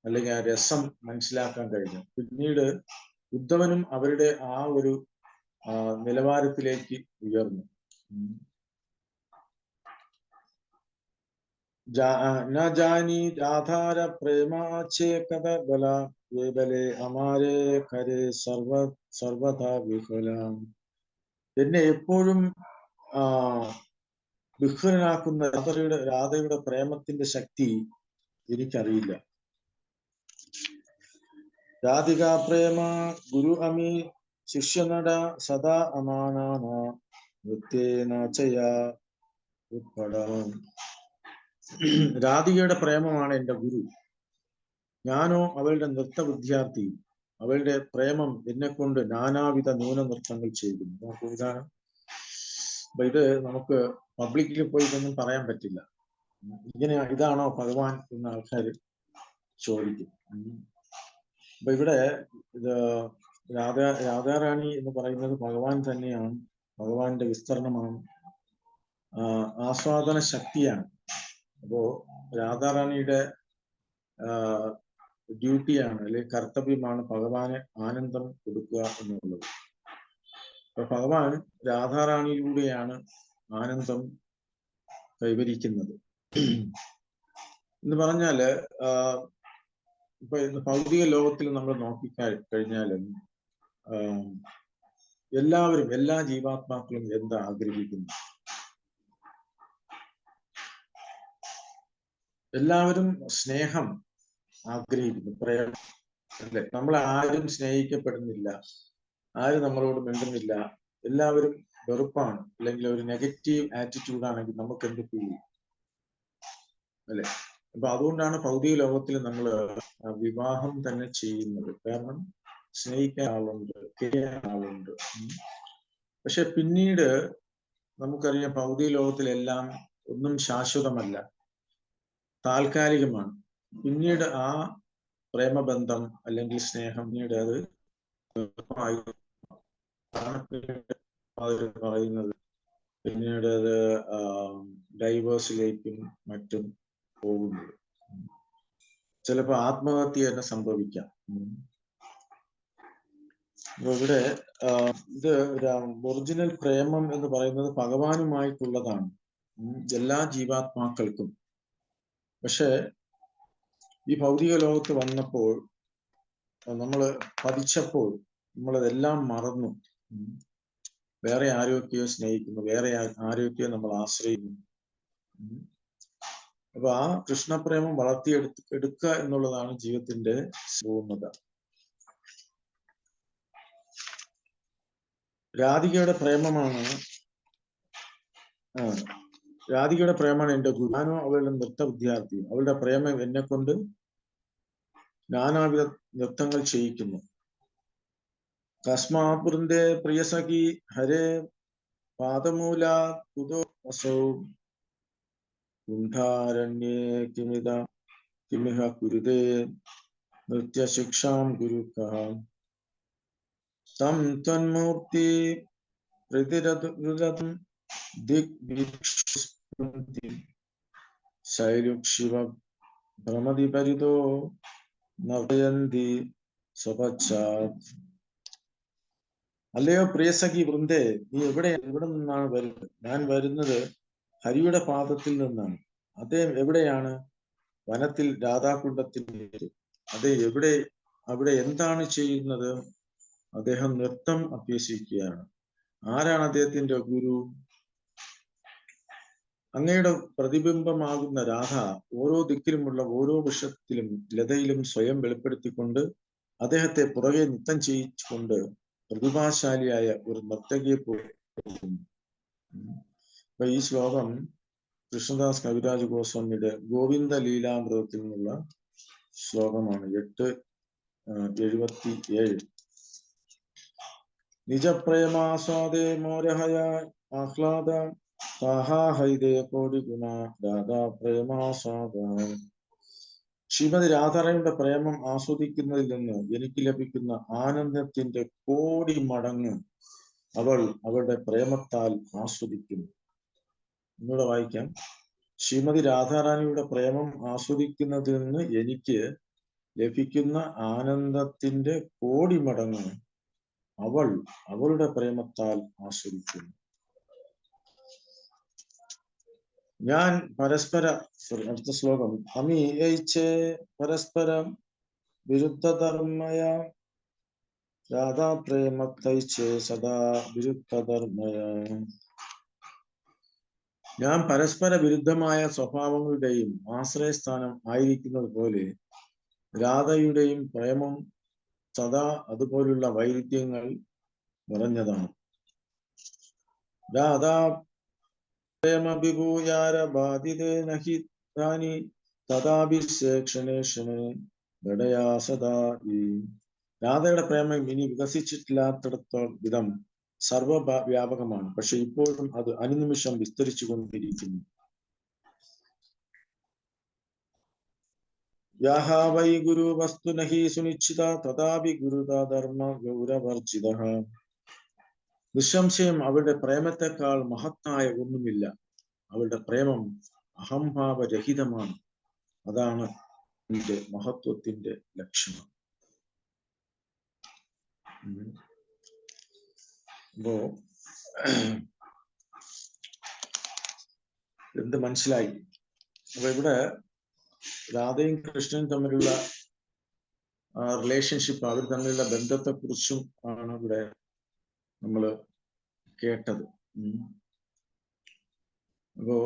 അല്ലെങ്കിൽ ആ രസം മനസ്സിലാക്കാൻ കഴിഞ്ഞു. പിന്നീട് ഉദ്ധവനും അവരുടെ ആ ഒരു നിലവാരത്തിലേക്ക് ഉയർന്നു. ന ജാനി രാധാര പ്രേമാചേകത ബല വേബലെ അമാരേ കരേ സർവഥാ വിഹുല. എന്നെ എപ്പോഴും വിഹുലനാക്കുന്ന രാധയുടെ പ്രേമത്തിന്റെ ശക്തി എനിക്കറിയില്ല. രാധിക പ്രേമ ഗുരു അമി ശിഷ്യനട സദാ അമാനാന നൃത്യേനചയ ഉത്പട. രാധികയുടെ പ്രേമമാണ് എൻ്റെ ഗുരു. ഞാനോ അവളുടെ നൃത്ത വിദ്യാർത്ഥി. അവളുടെ പ്രേമം എന്നെ കൊണ്ട് നാനാവിധ നൃത്തങ്ങൾ ചെയ്യുന്നു. നമുക്ക് ഇതാണ്. അപ്പൊ ഇത് നമുക്ക് പബ്ലിക്കിൽ പോയി ഇതൊന്നും പറയാൻ പറ്റില്ല. ഇതാണോ ഭഗവാൻ എന്ന് ആൾക്കാർ ചോദിക്കും. അപ്പൊ ഇവിടെ ഇത് രാധാറാണി എന്ന് പറയുന്നത് ഭഗവാൻ തന്നെയാണ്, ഭഗവാന്റെ വിസ്തരണമാണ്, ആസ്വാദന ശക്തിയാണ്. അപ്പോ രാധാറാണിയുടെ ഡ്യൂട്ടിയാണ് അല്ലെങ്കിൽ കർത്തവ്യമാണ് ഭഗവാന് ആനന്ദം കൊടുക്കുക എന്നുള്ളത്. അപ്പൊ ഭഗവാൻ രാധാറാണിയിലൂടെയാണ് ആനന്ദം കൈവരിക്കുന്നത് എന്ന് പറഞ്ഞാല് ഇപ്പൊ ഇന്ന് ഭൗതിക ലോകത്തിൽ നമ്മൾ നോക്കിക്കഴിഞ്ഞാലും എല്ലാവരും, എല്ലാ ജീവാത്മാക്കളും എന്താ ആഗ്രഹിക്കുന്നു? എല്ലാവരും സ്നേഹം ആഗ്രഹിക്കുന്നു, പ്രേമം, അല്ലെ? നമ്മളെ ആരും സ്നേഹിക്കപ്പെടുന്നില്ല, ആരും നമ്മളോട് മിണ്ടുന്നില്ല, എല്ലാവരും വെറുപ്പാണ്, അല്ലെങ്കിൽ ഒരു നെഗറ്റീവ് ആറ്റിറ്റ്യൂഡ് ആണെങ്കിൽ നമുക്ക് എന്ത് ഫീൽ ചെയ്യും, അല്ലെ? അപ്പൊ അതുകൊണ്ടാണ് ഭൗതിക ലോകത്തിൽ നമ്മൾ വിവാഹം തന്നെ ചെയ്യുന്നത്. കാരണം സ്നേഹിക്കാൻ ആളുണ്ട്, കേൾക്കാൻ ആളുണ്ട്. പക്ഷെ പിന്നീട് നമുക്കറിയാം ഭൗതിക ലോകത്തിലെല്ലാം ഒന്നും ശാശ്വതമല്ല, താൽക്കാലികമാണ്. പിന്നീട് ആ പ്രേമബന്ധം അല്ലെങ്കിൽ സ്നേഹം പിന്നീട് അത് പറയുന്നത് പിന്നീട് അത് ഡൈവേഴ്സിലേക്കും മറ്റും പോകുന്നത്. ചിലപ്പോൾ ആത്മഹത്യ തന്നെ സംഭവിക്കാം. ഇവിടെ ഇത് ഒറിജിനൽ പ്രേമം എന്ന് പറയുന്നത് ഭഗവാനുമായിട്ടുള്ളതാണ്, എല്ലാ ജീവാത്മാക്കൾക്കും. പക്ഷെ ഈ ഭൗതിക ലോകത്ത് വന്നപ്പോൾ നമ്മൾ പതിച്ചപ്പോൾ നമ്മളതെല്ലാം മറന്നു. വേറെ ആരോഗ്യയോ സ്നേഹിക്കുന്നു, വേറെ ആരോഗ്യയോ നമ്മൾ ആശ്രയിക്കുന്നു. അപ്പൊ ആ കൃഷ്ണപ്രേമം വളർത്തിയെടുക്കുക എന്നുള്ളതാണ് ജീവിതത്തിന്റെ പൂർണ്ണത. രാധികയുടെ പ്രേമമാണ് എന്റെ ഗുരു. ഞാനോ അവളുടെ നൃത്ത വിദ്യാർത്ഥി. അവളുടെ പ്രേമം എന്നെ കൊണ്ട് നാനാവിധ നൃത്തങ്ങൾ ചെയ്യിക്കുന്നു. കസ്മാപുരന്റെ പ്രിയസഖി ഹരേ പാദമൂല കുതോ അസൗ കുണ്ഠാരണ്യേ കിമിഹ കുരുതേ നൃത്യശിക്ഷാം ഗുരുക്കഃ തം ത്വന്മൂർത്തി പ്രതിരതുരതം ദിഗ്വിക്ഷുസ്പൃന്തി ശൈലുക്ഷിവ ഭ്രമതി പരിതോ നർത്തയന്തി സ്വപശ്ചാത്. അല്ലയോ പ്രിയസഖി വൃന്ദേ, നീ എവിടെ നിന്നാണ് വരുന്നത്? ഞാൻ വരുന്നത് ഹരിയുടെ പാദത്തിൽ നിന്നാണ്. അദ്ദേഹം എവിടെയാണ്? വനത്തിൽ രാധാകുണ്ഡത്തിൽ. അതേ, അവിടെ എന്താണ് ചെയ്യുന്നത്? അദ്ദേഹം നൃത്തം അഭ്യസിക്കുകയാണ്. ആരാണ് അദ്ദേഹത്തിന്റെ ഗുരു? അങ്ങയുടെ പ്രതിബിംബമാകുന്ന രാധ ഓരോ ദിക്കിലുമുള്ള ഓരോ വൃക്ഷത്തിലും ലതയിലും സ്വയം വെളിപ്പെടുത്തിക്കൊണ്ട് അദ്ദേഹത്തെ പുറകെ നൃത്തം ചെയ്യിച്ചുകൊണ്ട് പ്രതിഭാശാലിയായ ഒരു നർത്തകിയെ പോകുന്നു. അപ്പൊ ഈ ശ്ലോകം കൃഷ്ണദാസ് കവിരാജ് ഗോസ്വാമിയുടെ ഗോവിന്ദ ലീലാമൃതത്തിൽ നിന്നുള്ള ശ്ലോകമാണ്. 8:77. നിജപ്രേമാസ്വാദേ മോരഹയ ആഹ്ലാദ താഹാഹൈദേ കോടി ഗുണ രാധാ പ്രേമാസ്വാദ. ശ്രീമതി രാധാറാണിയുടെ പ്രേമം ആസ്വദിക്കുന്നതിൽ നിന്ന് എനിക്ക് ലഭിക്കുന്ന ആനന്ദത്തിന്റെ കോടി മടങ്ങ് അവളുടെ പ്രേമത്താൽ ആസ്വദിക്കുന്നു. ഒന്നുകൂടെ വായിക്കാം. ശ്രീമതി രാധാറാണിയുടെ പ്രേമം ആസ്വദിക്കുന്നതിൽ നിന്ന് എനിക്ക് ലഭിക്കുന്ന ആനന്ദത്തിന്റെ കോടി മടങ്ങ് അവളുടെ പ്രേമത്താൽ ആസ്വദിക്കുന്നു. ഞാൻ അടുത്ത ശ്ലോകം. അമി ഏച്ചേ പരസ്പരം വിരുദ്ധധർമ്മയ രാധാ പ്രേമത്തൈച്ചേ സദാ വിരുദ്ധധർമ്മയ. ഞാൻ പരസ്പര വിരുദ്ധമായ സ്വഭാവങ്ങളുടെയും ആശ്രയസ്ഥാനം ആയിരിക്കുന്നത് പോലെ രാധയുടെയും പ്രേമം സദാ അതുപോലുള്ള വൈരുദ്ധ്യങ്ങൾ നിറഞ്ഞതാണ്. രാധാ പ്രേമ വിഭൂയാര ബാധിതേ നഹി താനി തഥാഭിഷേക്ഷണേ ഘടയാ സദാ. രാധയുടെ പ്രേമം ഇനി വികസിച്ചിട്ടില്ലാത്തിടത്തോളം വിധം സർവവ്യാപകമാണ്. പക്ഷെ ഇപ്പോഴും അത് അനുനിമിഷം വിസ്തരിച്ചു കൊണ്ടിരിക്കുന്നു. യാഹാ വൈ ഗുരു വസ്തു നഹി സുനിശ്ചിത തഥാപി ഗുരുതാ ധർമ്മ ഗൗരവർജിത. നിസ്സംശയം അവളുടെ പ്രേമത്തെക്കാൾ മഹത്തായ ഒന്നുമില്ല. അവളുടെ പ്രേമം അഹംഭാവരഹിതമാണ്. അതാണ് ഇതിന്റെ മഹത്വത്തിന്റെ ലക്ഷണം. അപ്പോ എന്ത് മനസ്സിലായി? അപ്പൊ ഇവിടെ രാധയും കൃഷ്ണനും തമ്മിലുള്ള റിലേഷൻഷിപ്പ്, അവർ തമ്മിലുള്ള ബന്ധത്തെക്കുറിച്ചും ആണ് ഇവിടെ നമ്മൾ കേട്ടത്. അപ്പോ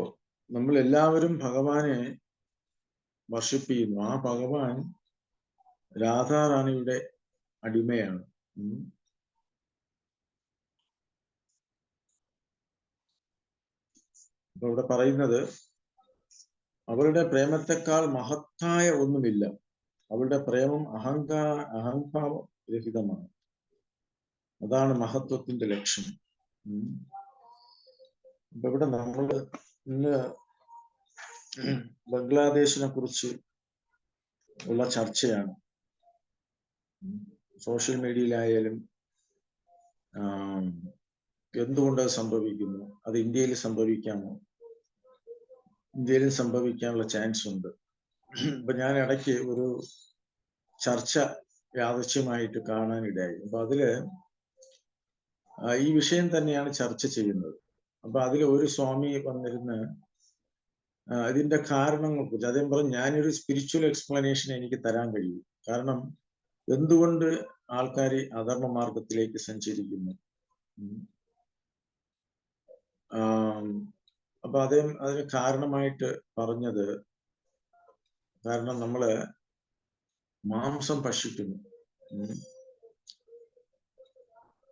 നമ്മൾ എല്ലാവരും ഭഗവാനെ വർഷിപ്പ് ചെയ്യുന്നു. ആ ഭഗവാൻ രാധാറാണിയുടെ അടിമയാണ്. അപ്പൊ ഇവിടെ പറയുന്നത് അവളുടെ പ്രേമത്തെക്കാൾ മഹത്തായ ഒന്നുമില്ല. അവളുടെ പ്രേമം അഹംഭാവരഹിതമാണ്. അതാണ് മഹത്വത്തിന്റെ ലക്ഷണം. അപ്പൊ ഇവിടെ നമ്മൾ ഇന്ന് ബംഗ്ലാദേശിനെ കുറിച്ച് ഉള്ള ചർച്ചയാണ്. സോഷ്യൽ മീഡിയയിലായാലും എന്തുകൊണ്ട് സംഭവിക്കുന്നു, അത് ഇന്ത്യയിൽ സംഭവിക്കാമോ, ഇന്ത്യയിലും സംഭവിക്കാനുള്ള ചാൻസ് ഉണ്ട്. ഇപ്പൊ ഞാൻ ഇടയ്ക്ക് ഒരു ചർച്ച യാദൃശ്യമായിട്ട് കാണാനിടയായി. അപ്പൊ അതില് ഈ വിഷയം തന്നെയാണ് ചർച്ച ചെയ്യുന്നത്. അപ്പൊ അതിൽ ഒരു സ്വാമി വന്നിരുന്ന് ഇതിന്റെ കാരണങ്ങളെ കുറിച്ച് അദ്ദേഹം പറഞ്ഞു, ഞാനൊരു സ്പിരിച്വൽ എക്സ്പ്ലനേഷൻ എനിക്ക് തരാൻ കഴിയും. കാരണം എന്തുകൊണ്ട് ആൾക്കാർ അധർമ്മ മാർഗത്തിലേക്ക് സഞ്ചരിക്കുന്നു? അപ്പൊ അതിന് കാരണമായിട്ട് പറഞ്ഞത്, കാരണം നമ്മള് മാംസം ഭക്ഷിക്കുന്നു,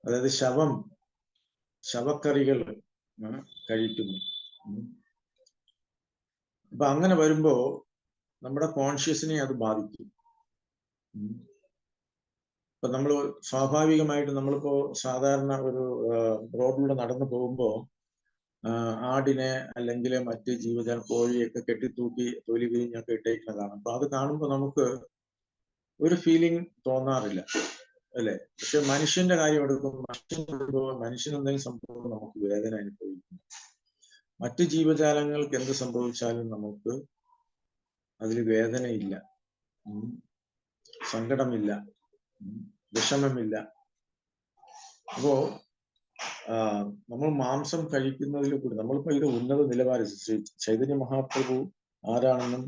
അതായത് ശവക്കറികൾ കഴിക്കുന്നു. അപ്പൊ അങ്ങനെ വരുമ്പോ നമ്മുടെ കോൺഷ്യസിനെ അത് ബാധിക്കും. ഇപ്പൊ നമ്മൾ സ്വാഭാവികമായിട്ട് നമ്മളിപ്പോ സാധാരണ ഒരു റോഡിലൂടെ നടന്നു പോകുമ്പോ ആടിനെ അല്ലെങ്കിൽ മറ്റ് ജീവജാല കോഴിയൊക്കെ കെട്ടിത്തൂക്കി തൊലി പിരിഞ്ഞൊക്കെ ഇട്ടേക്കുന്നതാണ്. അപ്പൊ അത് കാണുമ്പോൾ നമുക്ക് ഒരു ഫീലിംഗ് തോന്നാറില്ല, അല്ലെ? പക്ഷെ മനുഷ്യന്റെ കാര്യം എടുക്കുമ്പോൾ മനുഷ്യന് എന്തെങ്കിലും സംഭവം നമുക്ക് വേദന അനുഭവിക്കുന്നു. മറ്റ് ജീവജാലങ്ങൾക്ക് എന്ത് സംഭവിച്ചാലും നമുക്ക് അതിൽ വേദനയില്ല, സങ്കടമില്ല, വിഷമമില്ല. അപ്പോ നമ്മൾ മാംസം കഴിക്കുന്നതിൽ കൂടി നമ്മളിപ്പോ ഇത് ഉന്നത നിലവാരം, ചൈതന്യ മഹാപ്രഭു ആരാണെന്നും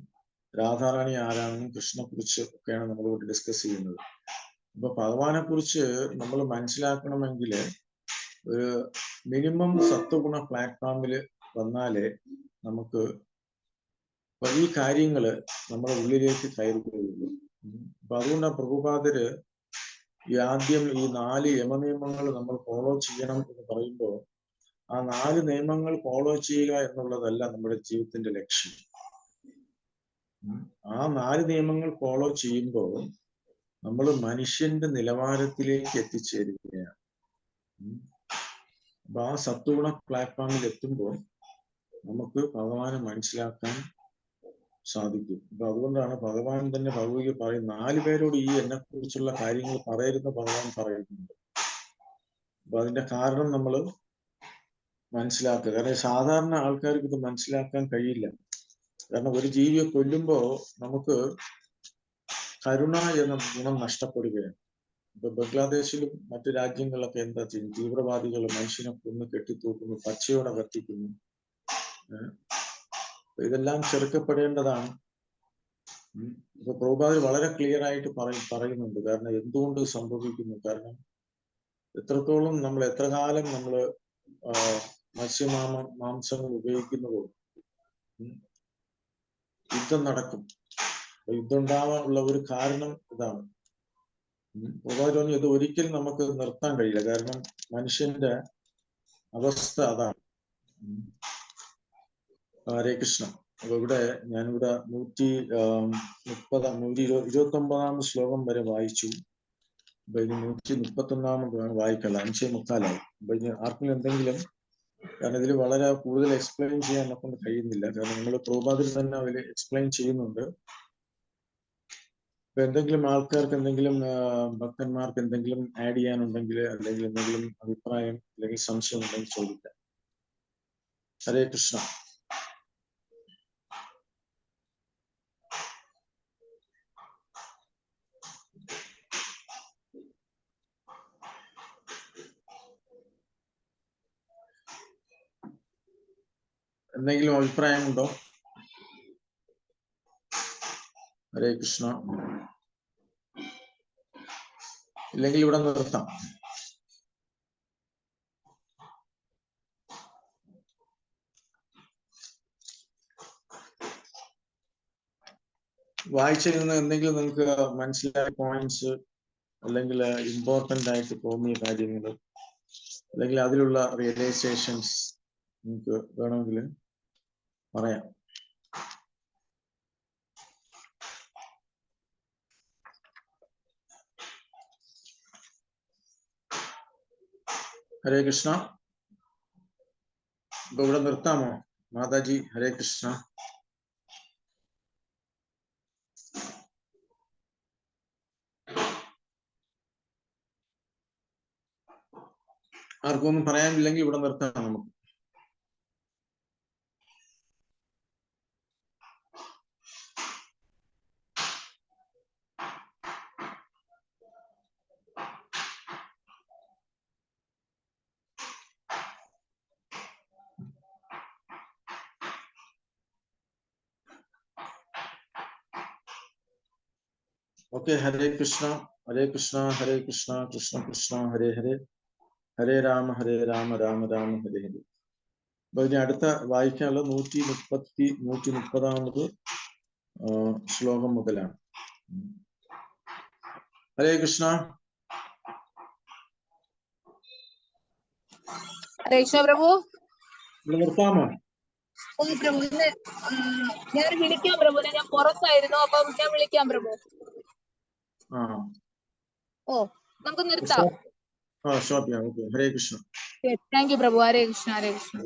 രാധാറാണി ആരാണെന്നും കൃഷ്ണനെ കുറിച്ച് ഒക്കെയാണ് നമ്മളോട് ഡിസ്കസ് ചെയ്യുന്നത്. അപ്പൊ ഭഗവാനെ കുറിച്ച് നമ്മൾ മനസ്സിലാക്കണമെങ്കിൽ ഒരു മിനിമം സത്വഗുണ പ്ലാറ്റ്ഫോമിൽ വന്നാലേ നമുക്ക് ഈ കാര്യങ്ങള് നമ്മുടെ ഉള്ളിലേക്ക് കയറുകയുള്ളൂ. അപ്പൊ അതുകൊണ്ടാണ് പ്രഭുപാദര് ആദ്യം ഈ 4 യമനിയമങ്ങൾ നമ്മൾ ഫോളോ ചെയ്യണം എന്ന് പറയുമ്പോൾ ആ 4 നിയമങ്ങൾ ഫോളോ ചെയ്യുക എന്നുള്ളതല്ല നമ്മുടെ ജീവിതത്തിന്റെ ലക്ഷ്യം. ആ 4 നിയമങ്ങൾ ഫോളോ ചെയ്യുമ്പോൾ നമ്മൾ മനുഷ്യന്റെ നിലവാരത്തിലേക്ക് എത്തിച്ചേരുകയാണ്. അപ്പൊ ആ സത്വഗുണ പ്ലാറ്റ്ഫോമിൽ എത്തുമ്പോൾ നമുക്ക് ഭഗവാനെ മനസ്സിലാക്കാൻ സാധിക്കും. അപ്പൊ അതുകൊണ്ടാണ് ഭഗവാൻ തന്നെ ഭഗവത്ഗീത പറയും, 4 പേരോട് ഈ എന്നെ കുറിച്ചുള്ള കാര്യങ്ങൾ പറയരുന്ന ഭഗവാൻ പറയുന്നുണ്ട്. അപ്പൊ അതിന്റെ കാരണം നമ്മൾ മനസ്സിലാക്കുക. കാരണം സാധാരണ ആൾക്കാർക്ക് ഇത് മനസ്സിലാക്കാൻ കഴിയില്ല. കാരണം ഒരു ജീവിയെ കൊല്ലുമ്പോ നമുക്ക് കരുണ എന്ന ഗുണം നഷ്ടപ്പെടുകയാണ്. ഇപ്പൊ ബംഗ്ലാദേശിലും മറ്റു രാജ്യങ്ങളിലൊക്കെ എന്താ ചെയ്യും? തീവ്രവാദികൾ മനുഷ്യനെ കൊന്ന് കെട്ടിത്തൂക്കുന്നു, പച്ചയോടെ കത്തിക്കുന്നു. ഇതെല്ലാം ചെറുക്കപ്പെടേണ്ടതാണ്. ഇപ്പൊ പ്രഭുപാദർ വളരെ ക്ലിയർ ആയിട്ട് പറയുന്നുണ്ട്. കാരണം എന്തുകൊണ്ട് സംഭവിക്കുന്നു? കാരണം എത്രത്തോളം നമ്മൾ എത്ര കാലം നമ്മൾ മാംസങ്ങൾ ഉപയോഗിക്കുന്നതോ യുദ്ധം നടക്കും. യുദ്ധം ഉണ്ടാവാനുള്ള ഒരു കാരണം ഇതാണ്. പ്രഭുപാദർ ഇത് ഒരിക്കലും നമുക്ക് നിർത്താൻ കഴിയില്ല. കാരണം മനുഷ്യന്റെ അവസ്ഥ അതാണ്. ഹരേ കൃഷ്ണ. അപ്പൊ ഇവിടെ ഞാനിവിടെ 129 ശ്ലോകം വരെ വായിച്ചു. അപ്പൊ ഇനി 131 വായിക്കല്ല, 5:45. അപ്പൊ ഇനി ആർക്കും എന്തെങ്കിലും, കാരണം ഇതിൽ വളരെ കൂടുതൽ എക്സ്പ്ലെയിൻ ചെയ്യാൻ എന്നെ കൊണ്ട് കഴിയുന്നില്ല. കാരണം നമ്മൾ പ്രഭുപാദർ തന്നെ അതിൽ എക്സ്പ്ലെയിൻ ചെയ്യുന്നുണ്ട്. ഇപ്പൊ എന്തെങ്കിലും ആൾക്കാർക്ക് എന്തെങ്കിലും ഭക്തന്മാർക്ക് എന്തെങ്കിലും ആഡ് ചെയ്യാനുണ്ടെങ്കിൽ, അല്ലെങ്കിൽ എന്തെങ്കിലും അഭിപ്രായം അല്ലെങ്കിൽ സംശയം ഉണ്ടെങ്കിൽ ചോദിക്കാം. ഹരേ കൃഷ്ണ. എന്തെങ്കിലും അഭിപ്രായമുണ്ടോ? ഹരേ കൃഷ്ണ. ഇല്ലെങ്കിൽ ഇവിടെ നിർത്താം. വായിച്ചതിൽ നിന്ന് എന്തെങ്കിലും നിങ്ങൾക്ക് മനസ്സിലായ പോയിന്റ്സ്, അല്ലെങ്കിൽ ഇമ്പോർട്ടന്റ് ആയിട്ട് തോന്നിയ കാര്യങ്ങൾ, അല്ലെങ്കിൽ അതിലുള്ള റിയലൈസേഷൻസ് നിങ്ങൾക്ക് വേണമെങ്കിൽ പറയാം. ഹരേ കൃഷ്ണ. ഇപ്പൊ ഇവിടെ നിർത്താമോ മാതാജി? ഹരേ കൃഷ്ണ. ആർക്കും ഒന്നും പറയാനില്ലെങ്കിൽ ഇവിടെ നിർത്താം നമുക്ക്. ഓക്കെ, ഹരേ കൃഷ്ണ. ഹരേ കൃഷ്ണ കൃഷ്ണ കൃഷ്ണ ഹരേ ഹരേ, ഹരേ രാമ രാമ രാമ ഹരേ ഹരേ. അപ്പൊ ഇനി അടുത്ത വായിക്കാനുള്ള 130ാമത് ശ്ലോകം മുതലാണ്. ഹരേ കൃഷ്ണ. ഹരേ കൃഷ്ണ പ്രഭു. നിർത്താമോ? ഓ പ്രഭു, ഞാൻ വിളിക്കാം പ്രഭുനെ, ഞാൻ പുറത്തായിരുന്നു, അപ്പൊ ഞാൻ വിളിക്കാം പ്രഭു. ഓ, നമുക്ക് നിർത്താം. ഹരേ കൃഷ്ണ. Thank you Prabhu. ഹരേ കൃഷ്ണ. ഹരേ കൃഷ്ണ.